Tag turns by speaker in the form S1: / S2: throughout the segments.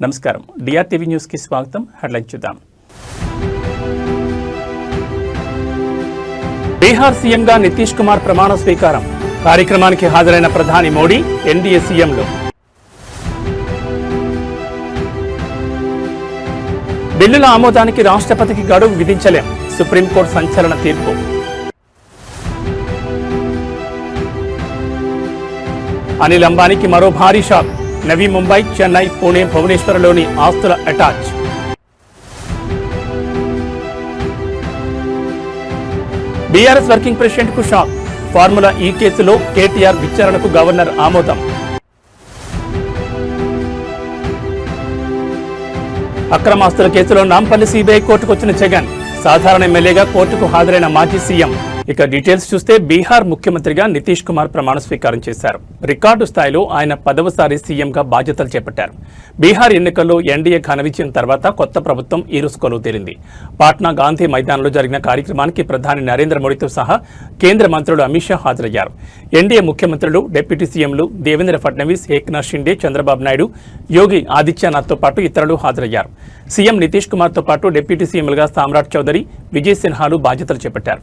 S1: నమస్కారం. డిఆర్టీవీ న్యూస్ కి స్వాగతం. హెడ్లైన్స్ చూద్దాం. బీహార్ సీఎంగా నితీష్ కుమార్ ప్రమాణ స్వీకారం. కార్యక్రమానికి హాజరైన ప్రధాని మోడీ, ఎన్డీఏ సీఎంలు. బిల్లుల ఆమోదానికి రాష్ట్రపతికి గడువు విధించలేం. సుప్రీంకోర్టు సంచలన తీర్పు. అనిల్ అంబానీకి మరో భారీ షాక్. నవీ ముంబై, చెన్నై, పుణె, భువనేశ్వర్లోని ఆస్తుల అటాచ్. బీఆర్ఎస్ వర్కింగ్ ప్రెసిడెంట్ కు షాక్. ఫార్ములా ఈ కేసులో కేటీఆర్ విచారణకు గవర్నర్ ఆమోదం. అక్రమాస్తుల కేసులో నాంపల్లి సీబీఐ కోర్టుకు వచ్చిన జగన్. సాధారణ ఎమ్మెల్యేగా కోర్టుకు హాజరైన మాజీ సీఎం. ఇక డీటెయిల్స్ చూస్తే బీహార్ ముఖ్యమంత్రిగా నితీష్ కుమార్ ప్రమాణ స్వీకారం చేశారు. రికార్డు స్థాయిలో ఆయన 10వసారి సీఎంగా బాధ్యతలు చేపట్టారు. బీహార్ ఎన్నికల్లో ఎన్డీఏ ఘన విజయం తర్వాత కొత్త ప్రభుత్వం ఈ రోజు కొలువు తీరింది. పాట్నా గాంధీ మైదానంలో జరిగిన కార్యక్రమానికి ప్రధాని నరేంద్ర మోడీతో సహా కేంద్ర మంత్రులు అమిత్ షా హాజరయ్యారు. ఎన్డీఏ ముఖ్యమంత్రులు, డిప్యూటీ సీఎంలు దేవేంద్ర ఫడ్నవీస్, ఏక్నాథ్ షిండే, చంద్రబాబు నాయుడు, యోగి ఆదిత్యనాథ్తో పాటు ఇతరులు హాజరయ్యారు. సీఎం నితీష్ కుమార్తో పాటు డిప్యూటీ సీఎంలుగా సామ్రాట్ చౌదరి, విజయ్ సిన్హాలు బాధ్యతలు చేపట్టారు.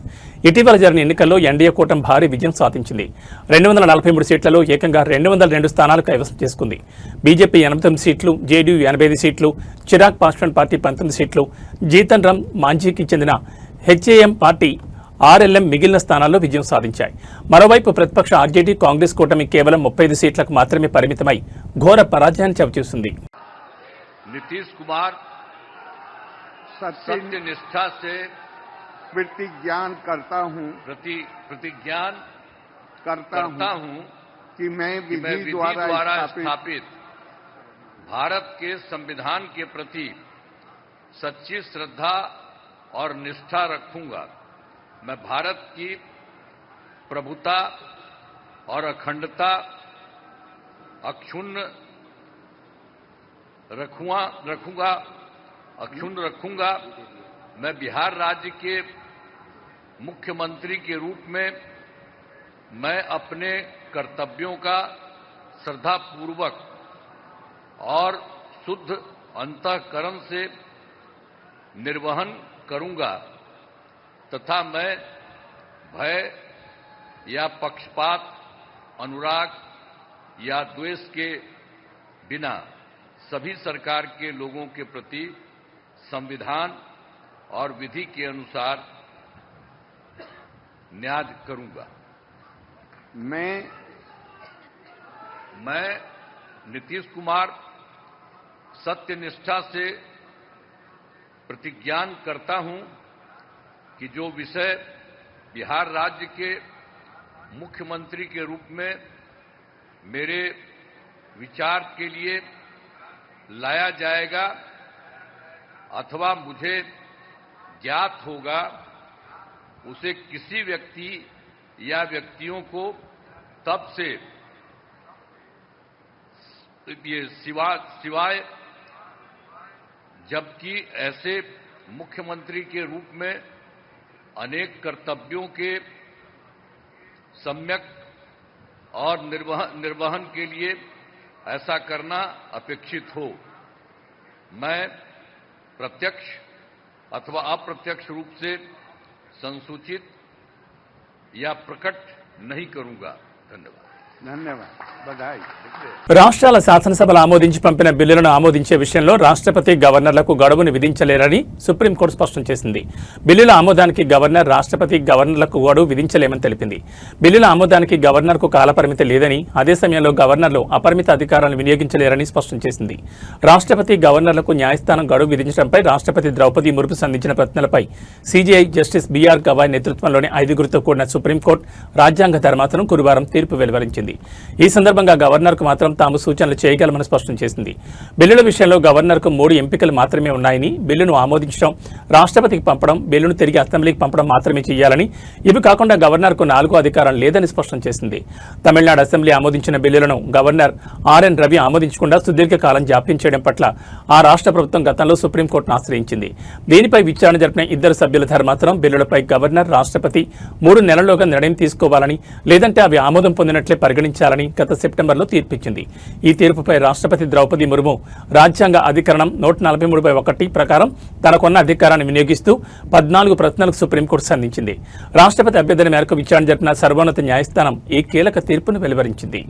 S1: ఇటీవల జరిగిన ఎన్నికల్లో ఎన్డీఏ కూటమి భారీ విజయం సాధించింది. 243 సీట్లలో ఏకంగా 202 స్థానాలు కైవసం చేసుకుంది. బీజేపీ 89 సీట్లు, జేడీయూ 85 సీట్లు, చిరాగ్ పాస్వాన్ పార్టీ 19 సీట్లు, జీతన్ రామ్ మాంఝీకి చెందిన హెచ్ఏఎం పార్టీ, ఆర్ఎల్ఎం మిగిలిన స్థానాల్లో విజయం సాధించాయి. మరోవైపు ప్రతిపక్ష ఆర్జేడీ, కాంగ్రెస్ కూటమి కేవలం 35 సీట్లకు మాత్రమే పరిమితమై ఘోర పరాజయాన్ని చవిచూసింది.
S2: नीतीश कुमार सत्यनिष्ठा से प्रतिज्ञा करता हूं कि मैं विधि द्वारा स्थापित भारत के संविधान के प्रति सच्ची श्रद्धा और निष्ठा रखूंगा। मैं भारत की प्रभुता और अखंडता अक्षुण्ण रखूंगा। मैं बिहार राज्य के मुख्यमंत्री के रूप में मैं अपने कर्तव्यों का श्रद्धापूर्वक और शुद्ध अंतःकरण से निर्वहन करूंगा तथा मैं भय या पक्षपात, अनुराग या द्वेष के बिना सभी सरकार के लोगों के प्रति संविधान और विधि के अनुसार न्याय करूंगा। मैं नीतीश कुमार सत्यनिष्ठा से प्रतिज्ञा करता हूं कि जो विषय बिहार राज्य के मुख्यमंत्री के रूप में मेरे विचार के लिए लाया जाएगा अथवा मुझे ज्ञात होगा, उसे किसी व्यक्ति या व्यक्तियों को तब से सिवाय जबकि ऐसे मुख्यमंत्री के रूप में अनेक कर्तव्यों के सम्यक और निर्वहन के लिए ऐसा करना अपेक्षित हो, मैं प्रत्यक्ष अथवा अप्रत्यक्ष रूप से संसूचित या प्रकट नहीं करूंगा। धन्यवाद.
S1: రాష్ట్రాల శాసనసభలు ఆమోదించి పంపిన బిల్లులను ఆమోదించే విషయంలో రాష్ట్రపతి, గవర్నర్లకు గడువును విధించలేరని సుప్రీంకోర్టు స్పష్టం చేసింది. బిల్లుల ఆమోదానికి గవర్నర్, రాష్ట్రపతి, గవర్నర్లకు గడువు విధించలేమని తెలిపింది. బిల్లుల ఆమోదానికి గవర్నర్కు కాలపరిమితి లేదని, అదే సమయంలో గవర్నర్లు అపరిమిత అధికారాలను వినియోగించలేరని స్పష్టం చేసింది. రాష్ట్రపతి, గవర్నర్లకు న్యాయస్థానం గడువు విధించడంపై రాష్ట్రపతి ద్రౌపది ముర్ము సంధించిన ప్రశ్నలపై సీజీఐ జస్టిస్ బీఆర్ గవాయ్ నేతృత్వంలోని 5గురితో కూడిన సుప్రీంకోర్టు రాజ్యాంగ ధర్మాసనం గురువారం తీర్పు వెలువరించింది. ఈ సందర్భంగా గవర్నర్కు మాత్రం తాము సూచనలు చేయగలమని స్పష్టం చేసింది. బిల్లుల విషయంలో గవర్నర్కు 3 ఎంపికలు మాత్రమే ఉన్నాయని, బిల్లును ఆమోదించడం, రాష్ట్రపతికి పంపడం, బిల్లును తిరిగి అసెంబ్లీకి పంపడం మాత్రమే చేయాలని, ఇవి కాకుండా గవర్నర్కు 4 అధికారం లేదని స్పష్టం చేసింది. తమిళనాడు అసెంబ్లీ ఆమోదించిన బిల్లులను గవర్నర్ ఆర్ఎన్ రవి ఆమోదించకుండా సుదీర్ఘకాలం జాప్యం చేయడం పట్ల ఆ రాష్ట్ర ప్రభుత్వం గతంలో సుప్రీంకోర్టును ఆశ్రయించింది. దీనిపై విచారణ జరిపిన 2 సభ్యుల ధర్మాసనం బిల్లులపై గవర్నర్, రాష్ట్రపతి 3 నెలల్లోగా నిర్ణయం తీసుకోవాలని, లేదంటే అవి ఆమోదం పొందినట్లే పరిగణించాలని గత సెప్టెంబర్లో తీర్పిచ్చింది. ఈ తీర్పుపై రాష్ట్రపతి ద్రౌపది ముర్ము రాజ్యాంగ అధికరణం 143(1) ప్రకారం తనకున్న అధికారాన్ని వినియోగిస్తూ 14 ప్రశ్నలకు సుప్రీంకోర్టు సంధించింది. రాష్ట్రపతి అభ్యర్థన మేరకు విచారణ జరిపిన సర్వోన్నత న్యాయస్థానం ఈ కీలక తీర్పును వెలువరించింది.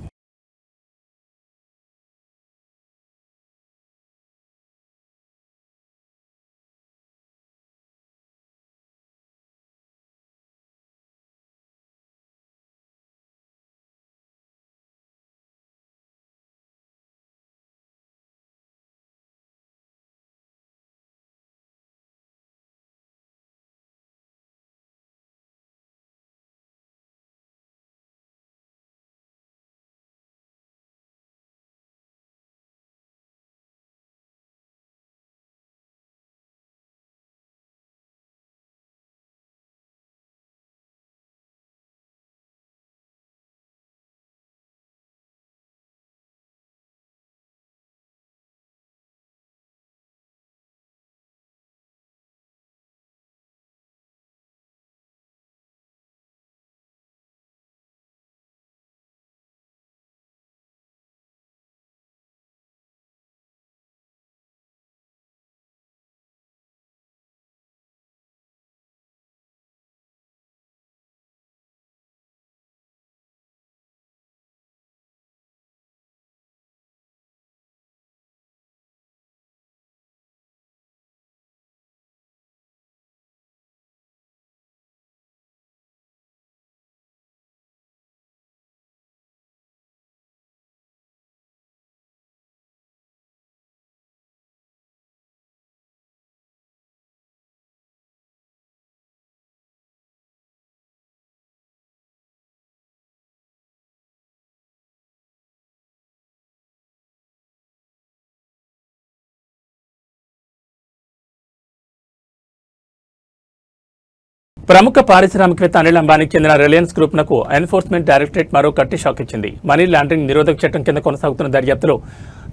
S1: ప్రముఖ పారిశ్రామికవేత్త అనిల్ అంబానీకి చెందిన రిలయన్స్ గ్రూప్నకు ఎన్ఫోర్స్మెంట్ డైరెక్టరేట్ మరో కట్టి షాక్ ఇచ్చింది. మనీ లాండరింగ్ నిరోధక చట్టం కింద కొనసాగుతున్న దర్యాప్తులో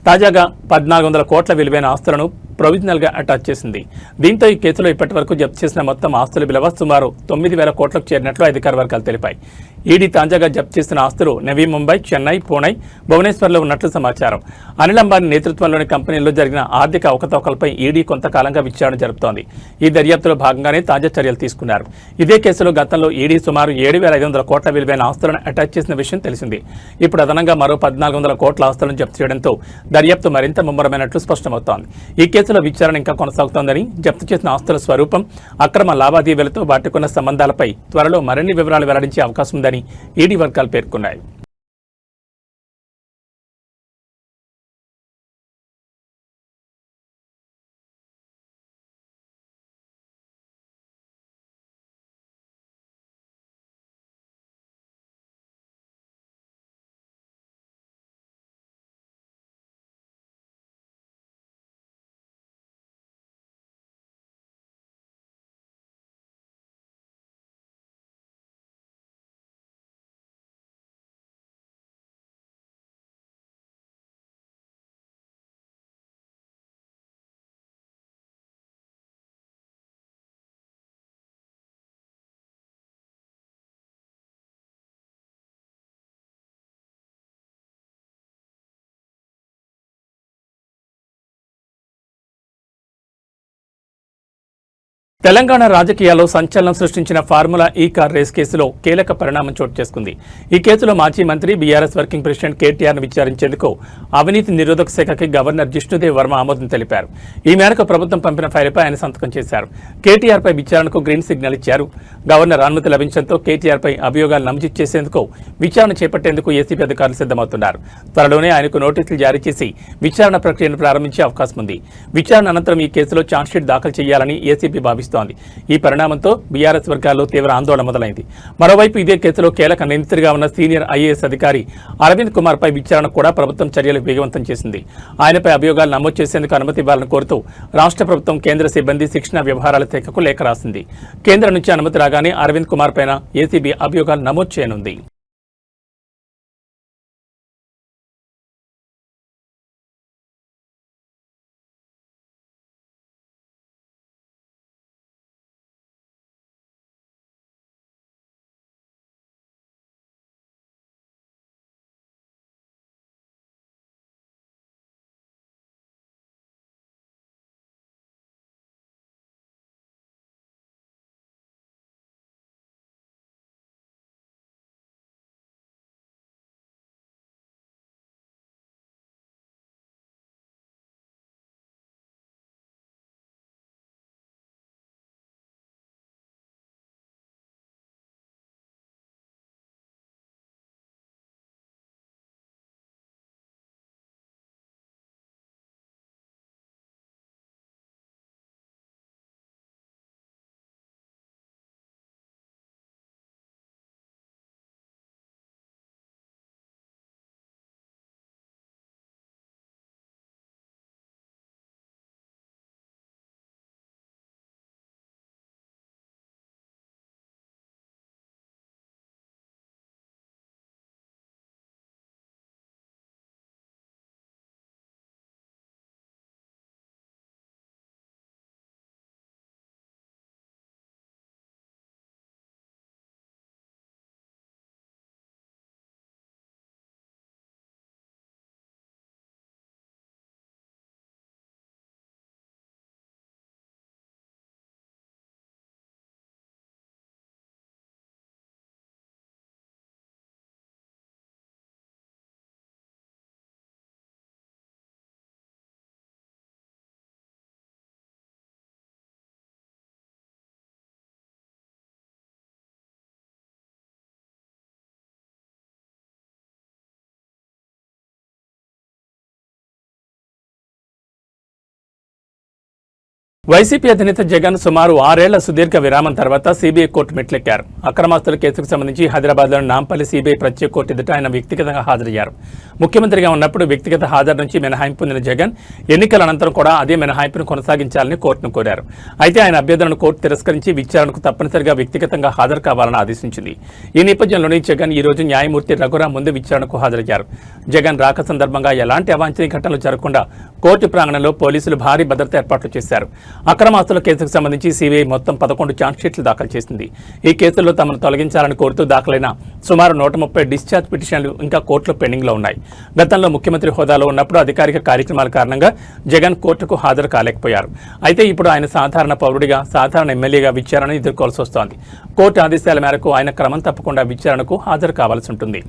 S1: తాజాగా 1400 కోట్ల విలువైన ఆస్తులను ప్రొవిజనల్గా అటాచ్ చేసింది. దీంతో ఈ కేసులో ఇప్పటి వరకు జప్తు చేసిన మొత్తం ఆస్తుల విలువ సుమారు 9,000 కోట్లకు చేరినట్లు అధికార వర్గాలు తెలిపాయి. ఈడీ తాజాగా జప్తు చేసిన ఆస్తులు నవీ ముంబై, చెన్నై, పూణె, భువనేశ్వర్లో ఉన్నట్లు సమాచారం. అనిల్ అంబానీ నేతృత్వంలోని కంపెనీల్లో జరిగిన ఆర్థిక అవకతవకలపై ఈడీ కొంతకాలంగా విచారణ జరుపుతోంది. ఈ దర్యాప్తులో భాగంగానే తాజా చర్యలు తీసుకున్నారు. ఇదే కేసులో గతంలో ఈడీ సుమారు 7,500 కోట్ల విలువైన ఆస్తులను అటాచ్ చేసిన విషయం తెలిసింది. ఇప్పుడు అదనంగా మరో 1,400 కోట్ల ఆస్తులను జప్తు చేయడంతో దర్యాప్తు మరింత ముమ్మరమైనట్లు స్పష్టమవుతోంది. ఈ కేసులో విచారణ ఇంకా కొనసాగుతోందని, జప్తు చేసిన ఆస్తుల స్వరూపం, అక్రమ లావాదేవీలతో వాటికున్న సంబంధాలపై త్వరలో మరిన్ని వివరాలు వెల్లడించే అవకాశం ఉందని ఈడీ వర్గాలు పేర్కొన్నాయి. తెలంగాణ రాజకీయాల్లో సంచలనం సృష్టించిన ఫార్ములా ఈ కార్ రేస్ కేసులో కీలక పరిణామం చోటు చేసుకుంది. ఈ కేసులో మాజీ మంత్రి బీఆర్ఎస్ వర్కింగ్ ప్రెసిడెంట్ కేటీఆర్ను విచారించేందుకు అవినీతి నిరోధక శాఖకి గవర్నర్ జిష్ణుదేవ్ వర్మ ఆమోదం తెలిపారు. ఈ మేరకు ప్రభుత్వం పంపిన ఫైలుపై ఆయన సంతకం చేశారు. కేటీఆర్పై విచారణకు గ్రీన్ సిగ్నల్ ఇచ్చారు. గవర్నర్ అనుమతి లభించడంతో కేటీఆర్పై అభియోగాలు నమోదు చేసేందుకు విచారణ చేపట్టేందుకు ఏసీబీ అధికారులు సిద్ధమవుతున్నారు. త్వరలోనే ఆయనకు నోటీసులు జారీ చేసి విచారణ ప్రక్రియను ప్రారంభించే అవకాశం ఉంది. విచారణ అనంతరం ఈ కేసులో ఛార్జ్షీట్ దాఖలు చేయాలని ఏసీబీ భావిస్తోంది. ఈ పరిణామంతో బీఆర్ఎస్ వర్గాల్లో తీవ్ర ఆందోళన మొదలైంది. మరోవైపు ఇదే కేసులో కీలక నిందితుడిగా ఉన్న సీనియర్ ఐఏఎస్ అధికారి అరవింద్ కుమార్ పై విచారణ కూడా ప్రభుత్వం చర్యలు వేగవంతం చేసింది. ఆయనపై అభియోగాలు నమోదు చేసేందుకు అనుమతి ఇవ్వాలని కోరుతూ రాష్ట్ర ప్రభుత్వం కేంద్ర సిబ్బంది శిక్షణ వ్యవహారాల శాఖకు లేఖ రాసింది. కేంద్రం నుంచి అనుమతి రాగానే అరవింద్ కుమార్ పైన ఏసీబీ అభియోగాలు నమోదు చేయనుంది. వైసీపీ అధినేత జగన్ సుమారు 6 ఏళ్ల సుదీర్ఘ విరామం తర్వాత సీబీఐ కోర్టు మెట్లెక్కారు. అక్రమాస్తుల కేసుకు సంబంధించి హైదరాబాద్లోని నాంపల్లి సీబీఐ ప్రత్యేక కోర్టు ఎదుట ఆయన వ్యక్తిగతంగా హాజరయ్యారు. ముఖ్యమంత్రిగా ఉన్నప్పుడు వ్యక్తిగత హాజరు నుంచి మినహాయింపు పొందిన జగన్ ఎన్నికల అనంతరం కూడా అదే మినహాయింపును కొనసాగించాలని కోర్టును కోరారు. అయితే ఆయన అభ్యర్థనను కోర్టు తిరస్కరించి విచారణకు తప్పనిసరిగా వ్యక్తిగతంగా హాజరు కావాలని ఆదేశించింది. ఈ నేపథ్యంలోనే జగన్ ఈ రోజు న్యాయమూర్తి రఘురాం ముందు విచారణకు హాజరయ్యారు. జగన్ రాక సందర్భంగా ఎలాంటి అవాంఛనీయ ఘటనలు జరగకుండా కోర్టు ప్రాంగణంలో పోలీసులు భారీ భద్రత ఏర్పాట్లు చేశారు. అక్రమాస్తుల కేసుకు సంబంధించి సీబీఐ మొత్తం 11 ఛార్జ్షీట్లు దాఖలు చేసింది. ఈ కేసుల్లో తమను తొలగించాలని కోరుతూ దాఖలైన సుమారు 130 డిశ్చార్జ్ పిటిషన్లు ఇంకా కోర్టులో పెండింగ్లో ఉన్నాయి. గతంలో ముఖ్యమంత్రి హోదాలో ఉన్నప్పుడు అధికారిక కార్యక్రమాల కారణంగా జగన్ కోర్టుకు హాజరు కాలేకపోయారు. అయితే ఇప్పుడు ఆయన సాధారణ పౌరుడిగా, సాధారణ ఎమ్మెల్యేగా విచారణ ఎదుర్కోవాల్సి వస్తోంది. కోర్టు ఆదేశాల మేరకు ఆయన క్రమం తప్పకుండా విచారణకు హాజరు కావాల్సి ఉంటుంది.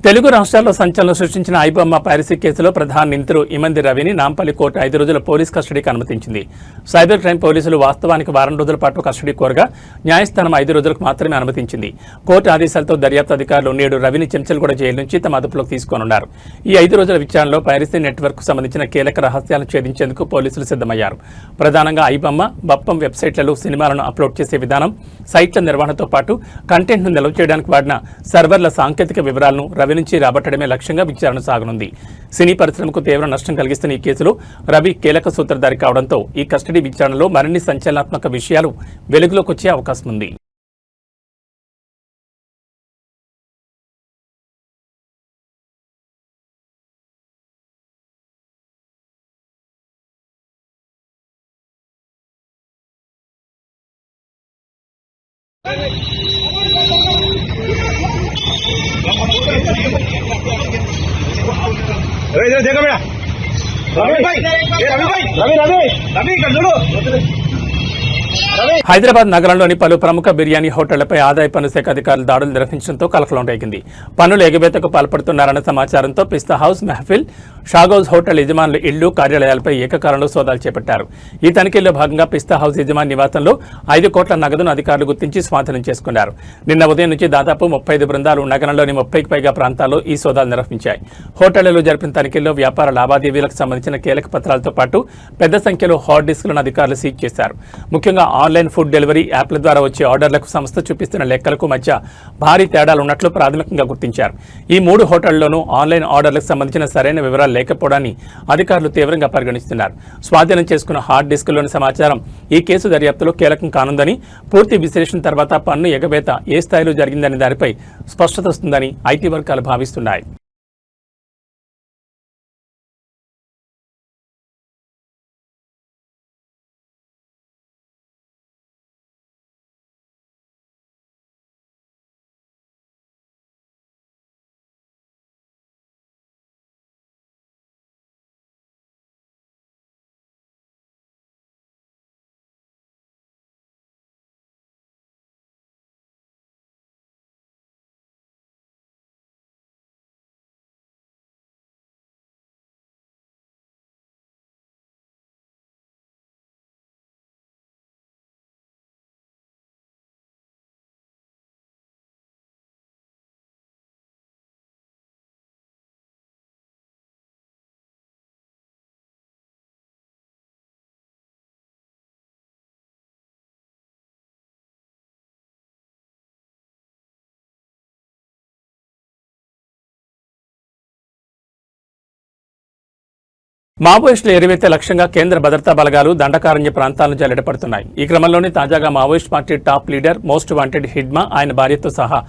S1: తెలుగు రాష్ట్రాల్లో సంచలనం సృష్టించిన ఐబొమ్మ పైరసీ కేసులో ప్రధాన నిందితుడు ఇమంది రవిని నాంపల్లి కోర్టు 5 రోజుల పోలీస్ కస్టడీకి అనుమతించింది. సైబర్ క్రైమ్ పోలీసులు వాస్తవానికి వారం రోజుల పాటు కస్టడీ కోరగా న్యాయస్థానం 5 రోజులకు మాత్రమే అనుమతించింది. కోర్టు ఆదేశాలతో దర్యాప్తు అధికారులు నేడు రవిని చెంచల్గూడ జైలు నుంచి తమ అదుపులోకి తీసుకోనున్నారు. ఈ 5 రోజుల విచారణలో పైరసీ నెట్వర్క్ సంబంధించిన కీలక రహస్యాలను ఛేదించేందుకు పోలీసులు సిద్ధమయ్యారు. ప్రధానంగా ఐబొమ్మ, బప్పం వెబ్సైట్లలో సినిమాలను అప్లోడ్ చేసే విధానం, సైట్ల నిర్వహణతో పాటు కంటెంట్ను నిల్వ చేయడానికి వాడిన సర్వర్ల సాంకేతిక వివరాలను రవి నుంచి రాబట్టడమే లక్ష్యంగా విచారణ సాగనుంది. సినీ పరిశ్రమకు తీవ్ర నష్టం కలిగిస్తున్న ఈ కేసులో రవి కీలక సూత్రధారి కావడంతో ఈ కస్టడీ విచారణలో మరిన్ని సంచలనాత్మక విషయాలు వెలుగులోకి వచ్చే అవకాశం ఉంది.
S3: रवि इधर देखो बेटा रवि भाई रवि रवि रवि कर जोड़ो
S1: హైదరాబాద్ నగరంలోని పలు ప్రముఖ బిర్యానీ హోటళ్లపై ఆదాయ పన్ను శాఖ అధికారులు దాడులు నిర్వహించడంతో కలకలం రేగింది. పన్నుల ఎగవేతకు పాల్పడుతున్నారన్న సమాచారంతో పిస్తా హౌస్, మెహఫిల్, షాగౌజ్ హోటల్ యజమానుల ఇళ్లు, కార్యాలయాలపై ఏకకాలంలో సోదాలు చేపట్టారు. ఈ తనిఖీల్లో భాగంగా పిస్తా హౌస్ యజమాని నివాసంలో 5 కోట్ల నగదును అధికారులు గుర్తించి స్వాధీనం చేసుకున్నారు. నిన్న ఉదయం నుంచి దాదాపు 35 బృందాలు నగరంలోని 30కి పైగా ప్రాంతాల్లో ఈ సోదాలు నిర్వహించాయి. హోటళ్లలో జరిపిన తనిఖీల్లో వ్యాపార లావాదేవీలకు సంబంధించిన కీలక పత్రాలతో పాటు పెద్ద సంఖ్యలో హార్డ్ డిస్కులను అధికారులు సీజ్ చేశారు. ముఖ్యంగా ఆన్లైన్ ఫుడ్ డెలివరీ యాప్ల ద్వారా వచ్చే ఆర్డర్లకు సంస్థ చూపిస్తున్న లెక్కలకు మధ్య భారీ తేడాలున్నట్లు ప్రాథమికంగా గుర్తించారు. ఈ 3 హోటళ్లలోనూ ఆన్లైన్ ఆర్డర్లకు సంబంధించిన సరైన వివరాలు లేకపోవడాన్ని అధికారులు తీవ్రంగా పరిగణిస్తున్నారు. స్వాధీనం చేసుకున్న హార్డ్ డిస్కుల్లోని సమాచారం ఈ కేసు దర్యాప్తులో కీలకం కానుందని, పూర్తి విశ్లేషణ తర్వాత పన్ను ఎగవేత ఏ స్థాయిలో జరిగిందనే దానిపై స్పష్టత వస్తుందని ఐటీ వర్గాలు భావిస్తున్నాయి. మావోయిస్టుల ఎరువెత్తే లక్ష్యంగా కేంద్ర భద్రతా బలగాలు దండకారణ్య ప్రాంతాలను జల్లెడపడుతున్నాయి. ఈ క్రమంలోనే తాజాగా Maoist party top leader most wanted Hidma ఆయన భార్యతో సహా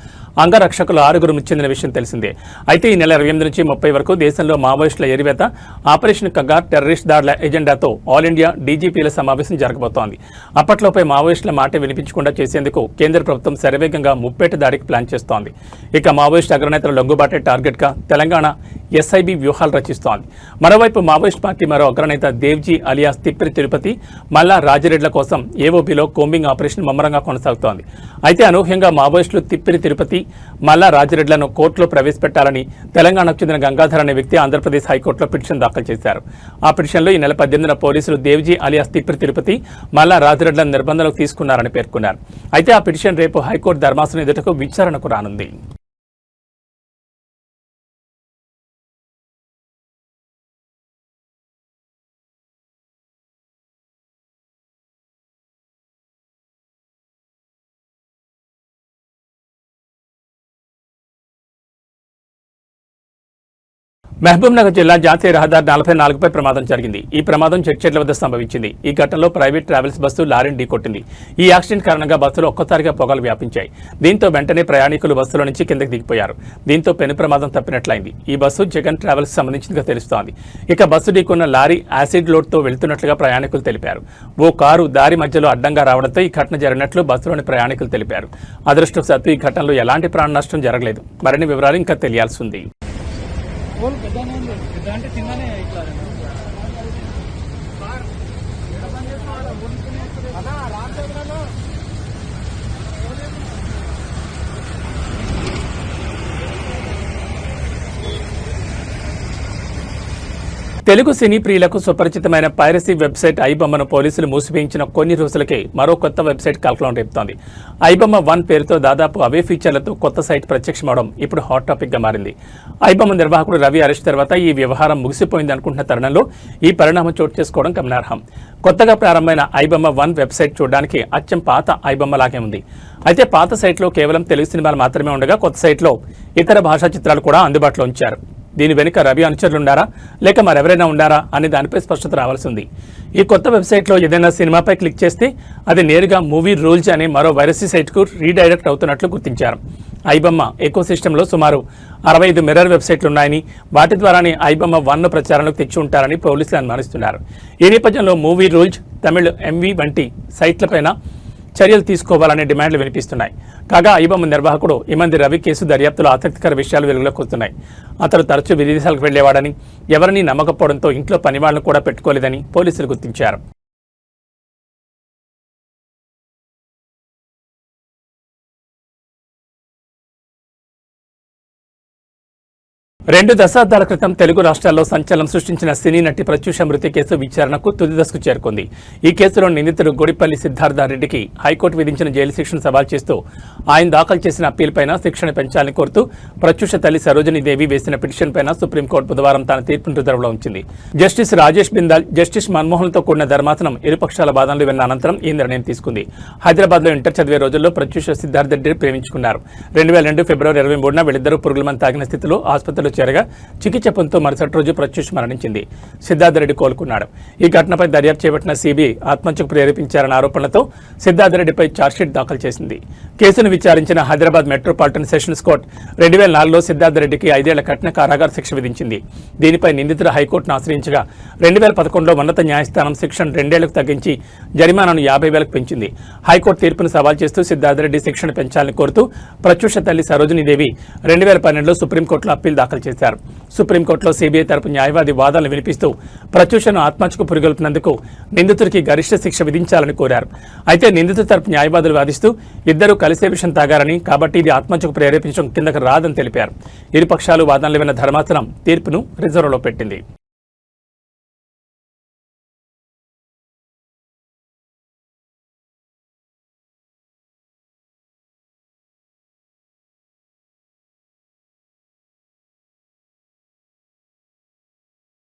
S1: అంగరక్షకులు 6 మృతి చెందిన విషయం తెలిసిందే. అయితే ఈ నెల 28 నుంచి 30 వరకు దేశంలో మావోయిస్టుల ఎరివేత ఆపరేషన్ కగార్ టెర్రరిస్ట్ దాడుల ఎజెండాతో ఆల్ ఇండియా డీజీపీల సమావేశం జరగబోతోంది. అప్పట్లోపై మావోయిస్టుల మాట వినిపించకుండా చేసేందుకు కేంద్ర ప్రభుత్వం శరవేగంగా ముప్పేట దాడికి ప్లాన్ చేస్తోంది. ఇక మావోయిస్ట్ అగ్రనేతల లొంగుబాటే టార్గెట్గా తెలంగాణ ఎస్ఐబి వ్యూహాలు రచిస్తోంది. మరోవైపు మావోయిస్ట్ పార్టీ మరో అగ్రనేత దేవ్జీ అలియాస్ తిప్పిరి తిరుపతి మల్లా రాజిరెడ్ల కోసం ఏఓబీలో కోంబింగ్ ఆపరేషన్ ముమ్మరంగా కొనసాగుతోంది. అయితే అనూహ్యంగా మావోయిస్టులు తిప్పిరి తిరుపతి మల్లా రాజిరెడ్లను కోర్టులో ప్రవేశపెట్టాలని తెలంగాణకు చెందిన గంగాధర్ అనే వ్యక్తి ఆంధ్రప్రదేశ్ హైకోర్టులో పిటిషన్ దాఖలు చేశారు. ఆ పిటిషన్లో ఈ నెల 18న పోలీసులు దేవ్జీ అలియాస్ తిప్పిరి తిరుపతి మల్లా రాజిరెడ్లను నిర్బంధంలోకి తీసుకున్నారని పేర్కొన్నారు. అయితే ఆ పిటిషన్ రేపు హైకోర్టు ధర్మాసనం ఎదుటకు విచారణకు రానుంది. మహబూబ్నగర్ జిల్లా జాతీయ రహదారి 44పై ప్రమాదం జరిగింది. ఈ ప్రమాదం చెట్చెట్ల వద్ద సంభవించింది. ఈ ఘటనలో ప్రైవేట్ ట్రావెల్స్ బస్సు లారీని ఢీకొట్టింది. ఈ యాక్సిడెంట్ కారణంగా బస్సులో ఒక్కసారిగా పొగలు వ్యాపించాయి. దీంతో వెంటనే ప్రయాణికులు బస్సులో నుంచి కిందకి దిగిపోయారు. దీంతో పెను ప్రమాదం తప్పినట్లయింది. ఈ బస్సు జగన్ ట్రావెల్స్ సంబంధించినదిగా తెలుస్తోంది. ఇక బస్సు ఢీకొన్న లారీ యాసిడ్ లోడ్తో వెళ్తున్నట్లుగా ప్రయాణికులు తెలిపారు. ఓ కారు దారి మధ్యలో అడ్డంగా రావడంతో ఈ ఘటన జరిగినట్లు బస్సులోని ప్రయాణికులు తెలిపారు. అదృష్టవశాత్తు ఈ ఘటనలో ఎలాంటి ప్రాణ నష్టం జరగలేదు. మరిన్ని వివరాలు ఇంకా తెలియాల్సి ఉంది. తెలుగు సినీ ప్రియులకు సుపరిచితమైన పైరసీ వెబ్సైట్ ఐబొమ్మను పోలీసులు మూసివేయించిన కొన్ని రోజులకే మరో కొత్త వెబ్సైట్ కలకలం రేపుతోంది. ఐబొమ్మ 1 పేరుతో దాదాపు అవే ఫీచర్లతో కొత్త సైట్ ప్రత్యక్షమవడం ఇప్పుడు హాట్ టాపిక్ గా మారింది. ఐబొమ్మ నిర్వాహకుడు రవి అరెస్ట్ తర్వాత ఈ వ్యవహారం ముగిసిపోయింది అనుకుంటున్న తరుణంలో ఈ పరిణామం చోటు చేసుకోవడం గమనార్హం. కొత్తగా ప్రారంభమైన ఐబొమ్మ 1 వెబ్సైట్ చూడడానికి అచ్చం పాత ఐబొమ్మ లాగే ఉంది. అయితే పాత సైట్లో కేవలం తెలుగు సినిమాలు మాత్రమే ఉండగా కొత్త సైట్లో ఇతర భాషా చిత్రాలు కూడా అందుబాటులో ఉంచారు. దీని వెనుక రవి అనుచరులు ఉండారా లేక మరెవరైనా ఉండారా అనే దానిపై స్పష్టత రావాల్సి ఉంది. ఈ కొత్త వెబ్సైట్లో ఏదైనా సినిమాపై క్లిక్ చేస్తే అది నేరుగా మూవీ రూల్స్ అనే మరో వైరసీ సైట్కు రీడైరెక్ట్ అవుతున్నట్లు గుర్తించారు. ఐబొమ్మ ఎకోసిస్టంలో సుమారు 65 మిర్రర్ వెబ్సైట్లు ఉన్నాయని వాటి ద్వారానే ఐబొమ్మ 1 ప్రచారంలోకి తెచ్చి ఉంటారని పోలీసులు అనుమానిస్తున్నారు. ఈ నేపథ్యంలో మూవీ రూల్స్, తమిళ్ ఎంవి వంటి సైట్లపైన చర్యలు తీసుకోవాలనే డిమాండ్లు వినిపిస్తున్నాయి. కాగా ఐబొమ్మ నిర్వాహకుడు ఇమంది రవి కేసు దర్యాప్తులో ఆసక్తికర విషయాలు వెలుగులోకి వస్తున్నాయి. అతడు తరచూ విదేశాలకు వెళ్లేవాడని, ఎవరినీ నమ్మకపోవడంతో ఇంట్లో పనివాళ్లను కూడా పెట్టుకోలేదని పోలీసులు గుర్తించారు. 2 దశాబ్దాల క్రితం తెలుగు రాష్ట్రాల్లో సంచలనం సృష్టించిన సినీ నటి ప్రత్యూష మృతి కేసు విచారణకు తుది దశకు చేరుకుంది. ఈ కేసులో నిందితుడు గొడిపల్లి సిద్ధార్థారెడ్డికి హైకోర్టు విధించిన జైలు శిక్షను సవాల్ చేస్తూ ఆయన దాఖలు చేసిన అప్పీల్పైన శిక్షణ పెంచాలని కోరుతూ ప్రత్యూష తల్లి సరోజినీదేవి వేసిన పిటిషన్పైన సుప్రీంకోర్టు బుధవారం తన తీర్పును రిజర్వ్లో ఉంచింది. జస్టిస్ రాజేష్ బిందాల్, జస్టిస్ మన్మోహన్తో కూడిన ధర్మాసనం ఇరుపక్షాల వాదనలు విన్న అనంతరం ఈ నిర్ణయం తీసుకుంది. హైదరాబాద్లో ఇంటర్ చదివే రోజుల్లో ప్రత్యూష సిద్ధార్థరెడ్డిని ప్రేమించుకున్నారు. 2002 ఫిబ్రవరి 23న వీళ్ళిద్దరూ పురుగుల మందు తాగిన స్థితిలో ఆసుపత్రిలో చేరగా చికిత్స పొందుతూ మరుసటి రోజు ప్రత్యూష్ మరణించింది. సిద్ధార్థరెడ్డి కోలుకున్నాడు. ఈ ఘటనపై దర్యాప్తు చేపట్టిన సిబిఐ ఆత్మహత్యకు ప్రేరేపించారన్న ఆరోపణలతో సిద్ధార్థరెడ్డిపై ఛార్జ్షీట్ దాఖలు చేసింది. కేసును విచారించిన హైదరాబాద్ మెట్రోపాలిటన్ సెషన్స్ కోర్టు 2004లో సిద్ధార్థరెడ్డికి 5 ఏళ్ల కఠిన కారాగార శిక్ష విధించింది. దీనిపై నిందితుడు హైకోర్టును ఆశ్రయించగా 2011లో ఉన్నత న్యాయస్థానం శిక్షను 2 ఏళ్లకు తగ్గించి జరిమానాను 50,000కు పెంచింది. హైకోర్టు తీర్పును సవాల్ చేస్తూ సిద్ధార్థరెడ్డి శిక్షను పెంచాలని కోరుతూ ప్రత్యూష తల్లి సరోజినీదేవి 2012లో సుప్రీంకోర్టులో అప్పీల్ దాఖలు చేశారు. సుప్రీంకోర్టులో సిబిఐ తరపు న్యాయవాది వాదనలు వినిపిస్తూ ప్రత్యూషను ఆత్మహత్యకు పురిగొల్పినందుకు నిందితుడికి గరిష్ట శిక్ష విధించాలని కోరారు. అయితే నిందితుడి తరపు న్యాయవాదులు వాదిస్తూ ఇద్దరూ కలిసే విషయం తాగారని, కాబట్టి ఇది ఆత్మహత్యకు ప్రేరేపించడం కిందకు రాదని తెలిపారు. ఇరుపక్షాలు వాదనలు విన్న ధర్మాసనం తీర్పును రిజర్వ్లో పెట్టింది.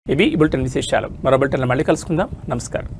S1: ఇవి ఈ బులెటిన్ విశేషాలు. మరో బులెటిన్లో మళ్ళీ కలుసుకుందాం. నమస్కారం.